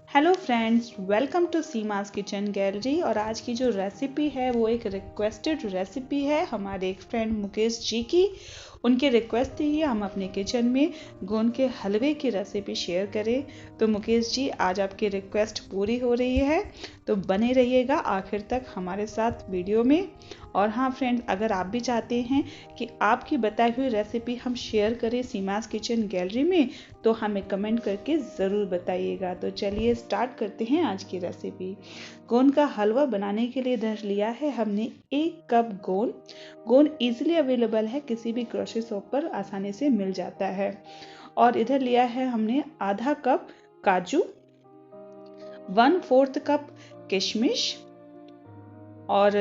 Hello friends, welcome to Seema's kitchen gallery. और आज की जो रेसिपी है वो एक रिक्वेस्टेड रेसिपी है हमारे एक फ्रेंड मुकेश जी की। उनकी रिक्वेस्ट थी हम अपने किचन में गोंद के हलवे की रेसिपी शेयर करें। तो मुकेश जी, आज आपकी रिक्वेस्ट पूरी हो रही है, तो बने रहिएगा आखिर तक हमारे साथ वीडियो में। और हाँ फ्रेंड्स, अगर आप भी चाहते हैं कि आपकी बताई हुई रेसिपी हम शेयर करें सीमास किचन गैलरी में, तो हमें कमेंट करके ज़रूर बताइएगा। तो चलिए स्टार्ट करते हैं आज की रेसिपी। गोंद का हलवा बनाने के लिए इधर लिया है हमने 1 कप गोंद। गोंद इजीली अवेलेबल है, किसी भी ग्रोसरी शॉप पर आसानी से मिल जाता है। और इधर लिया है हमने आधा कप काजू, 1/4 कप किशमिश और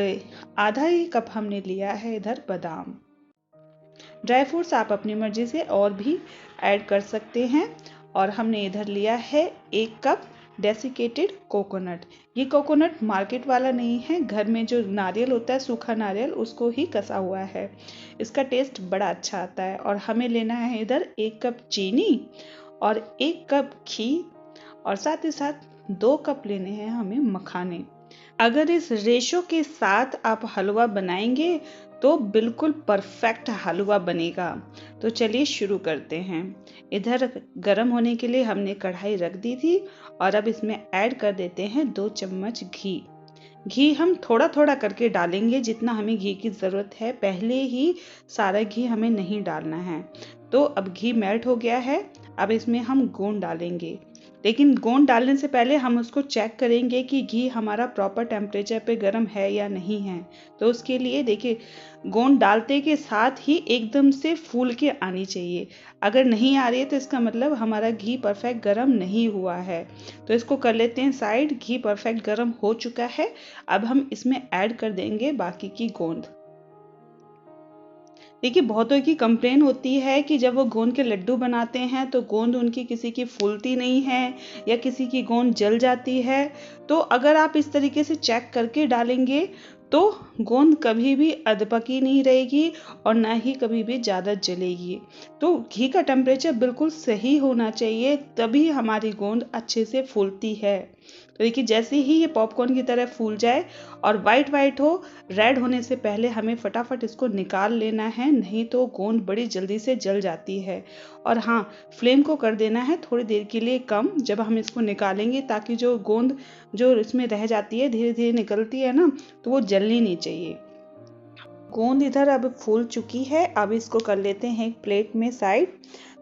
आधा ही कप हमने लिया है इधर बादाम। ड्राई फ्रूट्स आप अपनी मर्जी से और भी ऐड कर सकते हैं। और हमने इधर लिया है 1 कप डेसिकेटेड कोकोनट। ये कोकोनट मार्केट वाला नहीं है, घर में जो नारियल होता है, सूखा नारियल, उसको ही कसा हुआ है। इसका टेस्ट बड़ा अच्छा आता है। और हमें लेना है इधर 1 कप चीनी और 1 कप घी और साथ ही साथ 2 कप लेने हैं हमें मखाने। अगर इस रेशो के साथ आप हलवा बनाएंगे तो बिल्कुल परफेक्ट हलवा बनेगा। तो चलिए शुरू करते हैं। इधर गरम होने के लिए हमने कढ़ाई रख दी थी और अब इसमें ऐड कर देते हैं 2 चम्मच घी। घी हम थोड़ा थोड़ा करके डालेंगे, जितना हमें घी की ज़रूरत है, पहले ही सारा घी हमें नहीं डालना है। तो अब घी मेल्ट हो गया है, अब इसमें हम गोंद डालेंगे। लेकिन गोंद डालने से पहले हम उसको चेक करेंगे कि घी हमारा प्रॉपर टेम्परेचर पे गर्म है या नहीं है। तो उसके लिए देखिए, गोंद डालते के साथ ही एकदम से फूल के आनी चाहिए। अगर नहीं आ रही है तो इसका मतलब हमारा घी परफेक्ट गर्म नहीं हुआ है। तो इसको कर लेते हैं साइड। घी परफेक्ट गर्म हो चुका है, अब हम इसमें ऐड कर देंगे बाकी की गोंद। देखिए, बहुतों की कंप्लेन होती है कि जब वो गोंद के लड्डू बनाते हैं तो गोंद उनकी किसी की फूलती नहीं है या किसी की गोंद जल जाती है। तो अगर आप इस तरीके से चेक करके डालेंगे तो गोंद कभी भी अधपकी नहीं रहेगी और ना ही कभी भी ज़्यादा जलेगी। तो घी का टेम्परेचर बिल्कुल सही होना चाहिए, तभी हमारी गोंद अच्छे से फूलती है। तो देखिए, जैसे ही ये पॉपकॉर्न की तरह फूल जाए और वाइट वाइट हो, रेड होने से पहले हमें फटाफट इसको निकाल लेना है, नहीं तो गोंद बड़ी जल्दी से जल जाती है। और हाँ, फ्लेम को कर देना है थोड़ी देर के लिए कम जब हम इसको निकालेंगे, ताकि जो गोंद जो इसमें रह जाती है धीरे धीरे निकलती है ना, तो वो जलनी नहीं चाहिए। गोंद इधर अब फूल चुकी है, अब इसको कर लेते हैं एक प्लेट में साइड।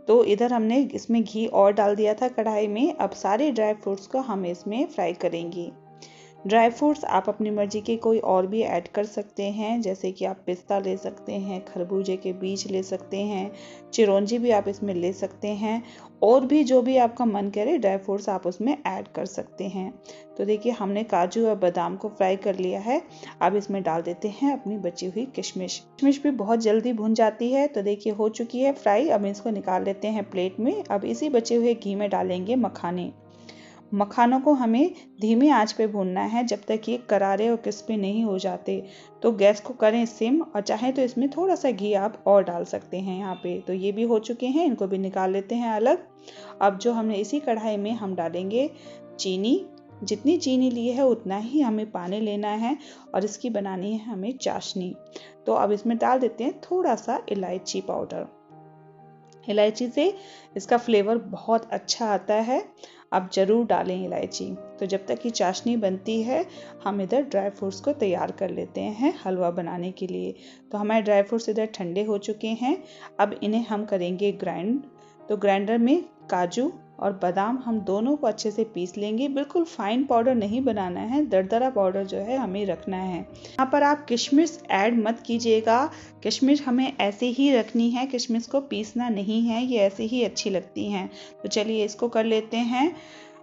तो इधर हमने इसमें घी और डाल दिया था कढ़ाई में। अब सारे ड्राई फ्रूट्स को हम इसमें फ्राई करेंगे। ड्राई फ्रूट्स आप अपनी मर्जी के कोई और भी ऐड कर सकते हैं, जैसे कि आप पिस्ता ले सकते हैं, खरबूजे के बीज ले सकते हैं, चिरौंजी भी आप इसमें ले सकते हैं, और भी जो भी आपका मन करे ड्राई फ्रूट्स आप उसमें ऐड कर सकते हैं। तो देखिए, हमने काजू और बादाम को फ्राई कर लिया है। अब इसमें डाल देते हैं अपनी बची हुई किशमिश। किशमिश भी बहुत जल्दी भुन जाती है। तो देखिए, हो चुकी है फ्राई। अब इसको निकाल लेते हैं प्लेट में। अब इसी बचे हुए घी में डालेंगे मखाने। मखानों को हमें धीमी आंच पे भूनना है जब तक ये करारे और क्रिस्पी नहीं हो जाते। तो गैस को करें सिम, और चाहे तो इसमें थोड़ा सा घी आप और डाल सकते हैं यहाँ पे। तो ये भी हो चुके हैं, इनको भी निकाल लेते हैं अलग। अब जो हमने इसी कढ़ाई में हम डालेंगे चीनी। जितनी चीनी ली है उतना ही हमें पानी लेना है और इसकी बनानी है हमें चाशनी। तो अब इसमें डाल देते हैं थोड़ा सा इलायची पाउडर। इलायची से इसका फ्लेवर बहुत अच्छा आता है, आप ज़रूर डालें इलायची। तो जब तक ये चाशनी बनती है, हम इधर ड्राई फ्रूट्स को तैयार कर लेते हैं हलवा बनाने के लिए। तो हमारे ड्राई फ्रूट्स इधर ठंडे हो चुके हैं, अब इन्हें हम करेंगे ग्राइंड। तो ग्राइंडर में काजू और बादाम हम दोनों को अच्छे से पीस लेंगे। बिल्कुल फाइन पाउडर नहीं बनाना है, दरदरा पाउडर जो है हमें रखना है। यहाँ पर आप किशमिश ऐड मत कीजिएगा, किशमिश हमें ऐसे ही रखनी है, किशमिश को पीसना नहीं है, ये ऐसे ही अच्छी लगती हैं। तो चलिए इसको कर लेते हैं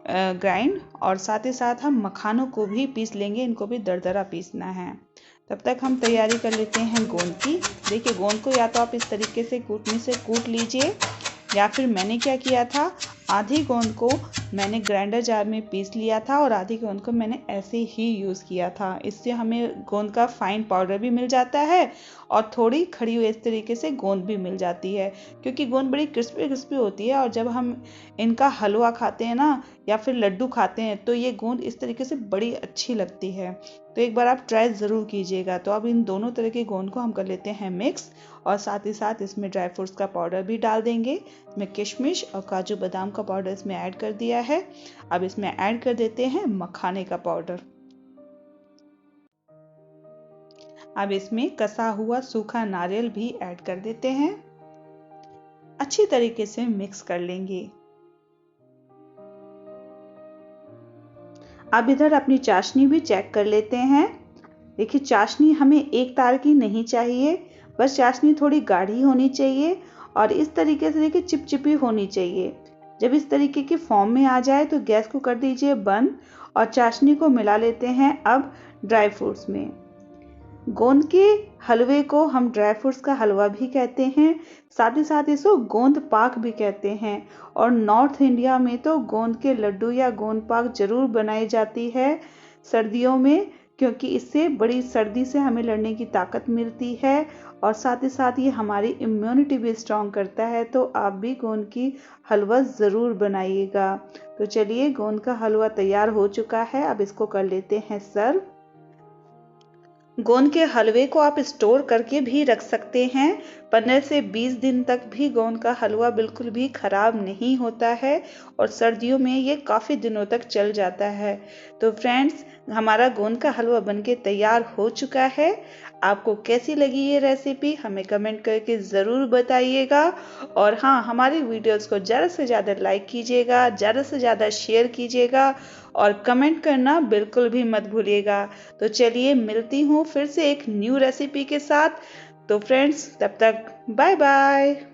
ग्राइंड, और साथ ही साथ हम मखानों को भी पीस लेंगे, इनको भी दरदरा पीसना है। तब तक हम तैयारी कर लेते हैं गोंद की। देखिए, गोंद को या तो आप इस तरीके से कूटनी से कूट लीजिए, या फिर मैंने क्या किया था, आधी गोंद को मैंने ग्राइंडर जार में पीस लिया था और आधी गोंद को मैंने ऐसे ही यूज़ किया था। इससे हमें गोंद का फाइन पाउडर भी मिल जाता है और थोड़ी खड़ी हुई इस तरीके से गोंद भी मिल जाती है, क्योंकि गोंद बड़ी क्रिस्पी क्रिस्पी होती है। और जब हम इनका हलवा खाते हैं ना, या फिर लड्डू खाते हैं तो ये गोंद इस तरीके से बड़ी अच्छी लगती है। तो एक बार आप ट्राई ज़रूर कीजिएगा। तो अब इन दोनों तरह के गोंद को हम कर लेते हैं मिक्स, और साथ ही साथ इसमें ड्राई फ्रूट्स का पाउडर भी डाल देंगे। इसमें किशमिश और काजू बादाम का पाउडर इसमें ऐड कर दिया है। अब इसमें ऐड कर देते हैं मखाने का पाउडर। अब इसमें कसा हुआ सूखा नारियल भी ऐड कर देते हैं। अच्छी तरीके से मिक्स कर लेंगे। अब इधर अपनी चाशनी भी चेक कर लेते हैं। देखिए चाशनी हमें एक तार की नहीं चाहिए, बस चाशनी थोड़ी गाढ़ी होनी चाहिए और इस तरीके से देखिए चिपचिपी होनी चाहिए। जब इस तरीके के फॉर्म में आ जाए तो गैस को कर दीजिए बंद और चाशनी को मिला लेते हैं अब ड्राई फ्रूट्स में। गोंद के हलवे को हम ड्राई फ्रूट्स का हलवा भी कहते हैं, साथ ही साथ इसको गोंद पाक भी कहते हैं। और नॉर्थ इंडिया में तो गोंद के लड्डू या गोंद पाक जरूर बनाई जाती है सर्दियों में, क्योंकि इससे बड़ी सर्दी से हमें लड़ने की ताकत मिलती है और साथ ही साथ ये हमारी इम्यूनिटी भी स्ट्रॉन्ग करता है। तो आप भी गोंद की हलवा ज़रूर बनाइएगा। तो चलिए गोंद का हलवा तैयार हो चुका है, अब इसको कर लेते हैं सर्व। गोंद के हलवे को आप स्टोर करके भी रख सकते हैं। 15 से 20 दिन तक भी गोंद का हलवा बिल्कुल भी खराब नहीं होता है और सर्दियों में ये काफ़ी दिनों तक चल जाता है। तो फ्रेंड्स, हमारा गोंद का हलवा बनके तैयार हो चुका है। आपको कैसी लगी ये रेसिपी हमें कमेंट करके ज़रूर बताइएगा। और हाँ, हमारी वीडियोस को ज़्यादा से ज़्यादा लाइक कीजिएगा, ज़्यादा से ज़्यादा शेयर कीजिएगा और कमेंट करना बिल्कुल भी मत भूलिएगा। तो चलिए मिलती हूँ फिर से एक न्यू रेसिपी के साथ। तो फ्रेंड्स, तब तक बाय बाय।